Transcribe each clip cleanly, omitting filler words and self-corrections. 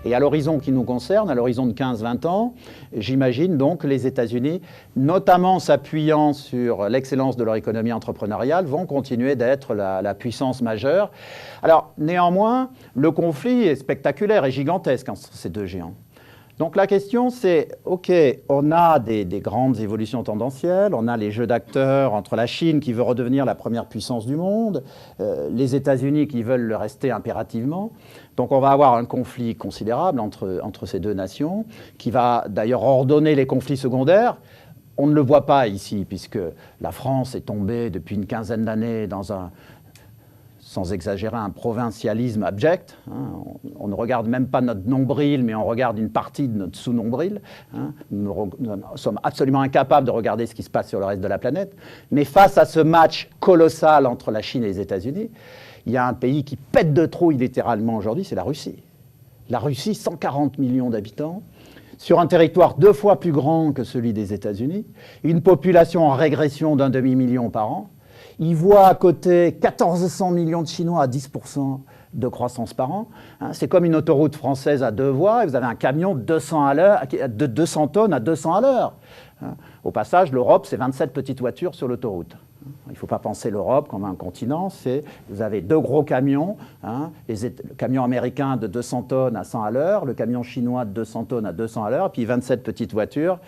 Et à l'horizon qui nous concerne, à l'horizon de 15-20 ans, j'imagine donc que les États-Unis, notamment s'appuyant sur l'excellence de leur économie entrepreneuriale, vont continuer d'être la puissance majeure. Alors, néanmoins, le conflit est spectaculaire et gigantesque entre ces deux géants. Donc la question c'est, ok, on a des grandes évolutions tendancielles, on a les jeux d'acteurs entre la Chine qui veut redevenir la première puissance du monde, les États-Unis qui veulent le rester impérativement. Donc on va avoir un conflit considérable entre ces deux nations, qui va d'ailleurs ordonner les conflits secondaires. On ne le voit pas ici, puisque la France est tombée depuis une quinzaine d'années dans un, sans exagérer, un provincialisme abject. On ne regarde même pas notre nombril, mais on regarde une partie de notre sous-nombril. Nous sommes absolument incapables de regarder ce qui se passe sur le reste de la planète. Mais face à ce match colossal entre la Chine et les États-Unis, il y a un pays qui pète de trouille littéralement aujourd'hui, c'est la Russie. La Russie, 140 millions d'habitants, sur un territoire 2 fois plus grand que celui des États-Unis, une population en régression d'1 demi-million par an. Il voit à côté 1400 millions de Chinois à 10% de croissance par an. C'est comme une autoroute française à 2 voies, et vous avez un camion de 200 tonnes à 200 à l'heure. Au passage, l'Europe, c'est 27 petites voitures sur l'autoroute. Il ne faut pas penser l'Europe comme un continent, vous avez 2 gros camions, le camion américain de 200 tonnes à 100 à l'heure, le camion chinois de 200 tonnes à 200 à l'heure, puis 27 petites voitures,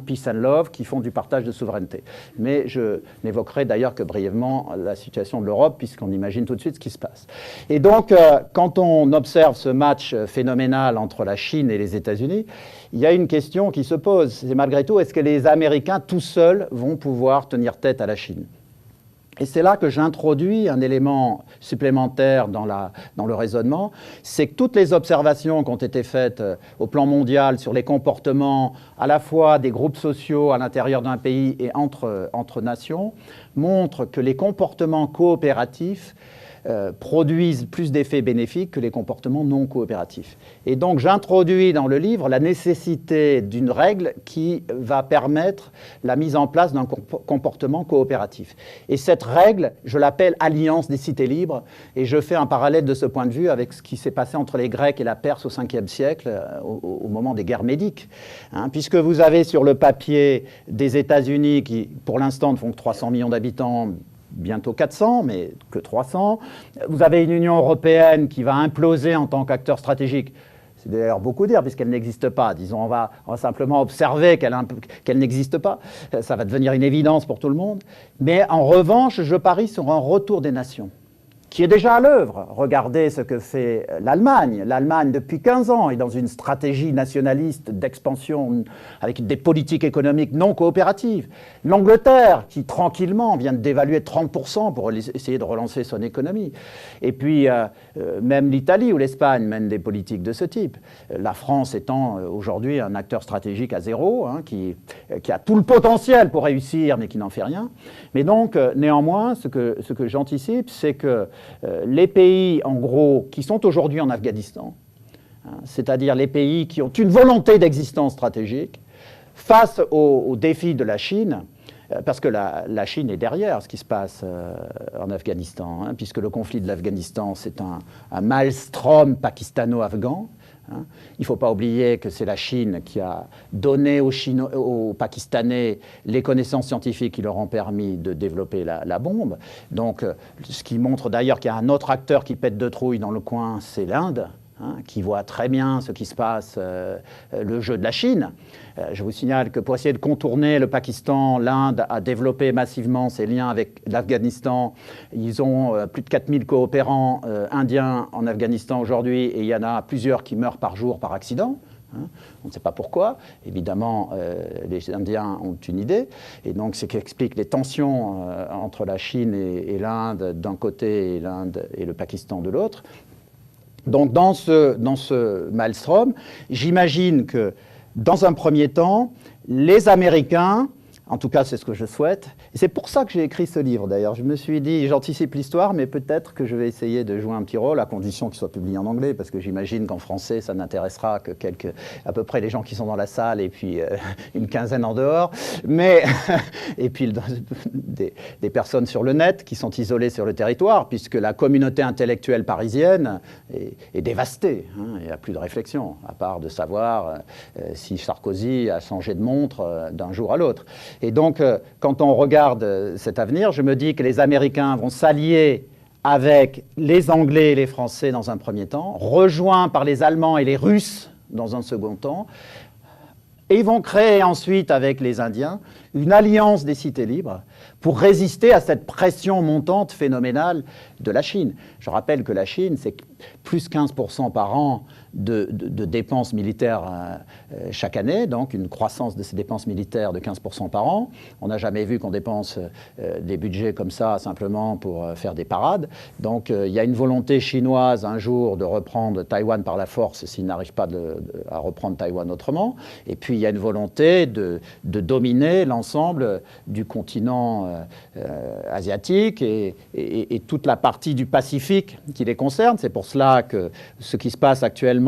peace and love, qui font du partage de souveraineté. Mais je n'évoquerai d'ailleurs que brièvement la situation de l'Europe, puisqu'on imagine tout de suite ce qui se passe. Et donc, quand on observe ce match phénoménal entre la Chine et les États-Unis, il y a une question qui se pose, c'est malgré tout, est-ce que les Américains tout seuls vont pouvoir tenir tête à la Chine ? Et c'est là que j'introduis un élément supplémentaire dans le raisonnement, c'est que toutes les observations qui ont été faites au plan mondial sur les comportements à la fois des groupes sociaux à l'intérieur d'un pays et entre nations montrent que les comportements coopératifs produisent plus d'effets bénéfiques que les comportements non coopératifs. Et donc j'introduis dans le livre la nécessité d'une règle qui va permettre la mise en place d'un comportement coopératif. Et cette règle, je l'appelle alliance des cités libres, et je fais un parallèle de ce point de vue avec ce qui s'est passé entre les Grecs et la Perse au 5e siècle, au moment des guerres médiques. Puisque vous avez sur le papier des États-Unis qui, pour l'instant, ne font que 300 millions d'habitants, bientôt 400, mais que 300. Vous avez une Union européenne qui va imploser en tant qu'acteur stratégique. C'est d'ailleurs beaucoup dire, puisqu'elle n'existe pas. Disons, on va simplement observer qu'elle n'existe pas. Ça va devenir une évidence pour tout le monde. Mais en revanche, je parie sur un retour des nations, qui est déjà à l'œuvre. Regardez ce que fait l'Allemagne. L'Allemagne, depuis 15 ans, est dans une stratégie nationaliste d'expansion avec des politiques économiques non coopératives. L'Angleterre, qui tranquillement vient de dévaluer 30% pour essayer de relancer son économie. Et puis, même l'Italie ou l'Espagne mènent des politiques de ce type. La France étant aujourd'hui un acteur stratégique à zéro, qui a tout le potentiel pour réussir, mais qui n'en fait rien. Mais donc, néanmoins, ce que j'anticipe, c'est que les pays, en gros, qui sont aujourd'hui en Afghanistan, c'est-à-dire les pays qui ont une volonté d'existence stratégique, face aux défis de la Chine, parce que la Chine est derrière ce qui se passe en Afghanistan, puisque le conflit de l'Afghanistan, c'est un maelstrom pakistano-afghan. Il ne faut pas oublier que c'est la Chine qui a donné aux Pakistanais les connaissances scientifiques qui leur ont permis de développer la bombe. Donc, ce qui montre d'ailleurs qu'il y a un autre acteur qui pète de trouille dans le coin, c'est l'Inde, qui voit très bien ce qui se passe, le jeu de la Chine. Je vous signale que pour essayer de contourner le Pakistan, l'Inde a développé massivement ses liens avec l'Afghanistan. Ils ont plus de 4000 coopérants indiens en Afghanistan aujourd'hui, et il y en a plusieurs qui meurent par jour par accident. On ne sait pas pourquoi. Évidemment, les Indiens ont une idée. Et donc, c'est ce qui explique les tensions entre la Chine et l'Inde d'un côté et l'Inde et le Pakistan de l'autre. Donc, dans ce maelstrom, j'imagine que, dans un premier temps, les Américains En tout cas, c'est ce que je souhaite. Et c'est pour ça que j'ai écrit ce livre, d'ailleurs. Je me suis dit, j'anticipe l'histoire, mais peut-être que je vais essayer de jouer un petit rôle, à condition qu'il soit publié en anglais, parce que j'imagine qu'en français, ça n'intéressera que à peu près les gens qui sont dans la salle, et puis une quinzaine en dehors. Mais, et puis des personnes sur le net qui sont isolées sur le territoire, puisque la communauté intellectuelle parisienne est dévastée. Hein. Il n'y a plus de réflexion, à part de savoir si Sarkozy a changé de montre d'un jour à l'autre. Et donc, quand on regarde cet avenir, je me dis que les Américains vont s'allier avec les Anglais et les Français dans un premier temps, rejoints par les Allemands et les Russes dans un second temps, et ils vont créer ensuite avec les Indiens une alliance des cités libres pour résister à cette pression montante phénoménale de la Chine. Je rappelle que la Chine, c'est plus 15% par an de dépenses militaires chaque année, donc une croissance de ces dépenses militaires de 15% par an. On n'a jamais vu qu'on dépense des budgets comme ça simplement pour faire des parades. Donc il y a une volonté chinoise un jour de reprendre Taïwan par la force s'ils n'arrivent pas à reprendre Taïwan autrement. Et puis il y a une volonté de dominer l'ensemble du continent asiatique et toute la partie du Pacifique qui les concerne. C'est pour cela que ce qui se passe actuellement,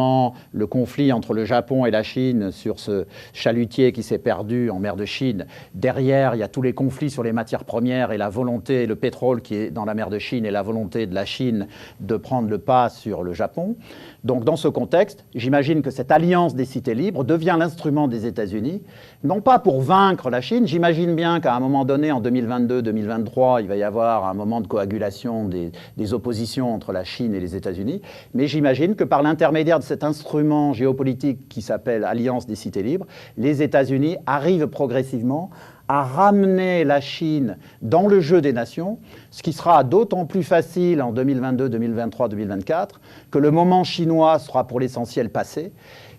le conflit entre le Japon et la Chine sur ce chalutier qui s'est perdu en mer de Chine, derrière, il y a tous les conflits sur les matières premières et la volonté, le pétrole qui est dans la mer de Chine et la volonté de la Chine de prendre le pas sur le Japon. Donc dans ce contexte, j'imagine que cette alliance des cités libres devient l'instrument des États-Unis, non pas pour vaincre la Chine. J'imagine bien qu'à un moment donné, en 2022-2023, il va y avoir un moment de coagulation des oppositions entre la Chine et les États-Unis, mais j'imagine que par l'intermédiaire de cet instrument géopolitique qui s'appelle Alliance des cités libres, les États-Unis arrivent progressivement à ramener la Chine dans le jeu des nations, ce qui sera d'autant plus facile en 2022, 2023, 2024, que le moment chinois sera pour l'essentiel passé,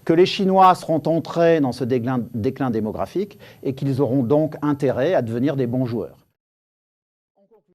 que les Chinois seront entrés dans ce déclin démographique et qu'ils auront donc intérêt à devenir des bons joueurs.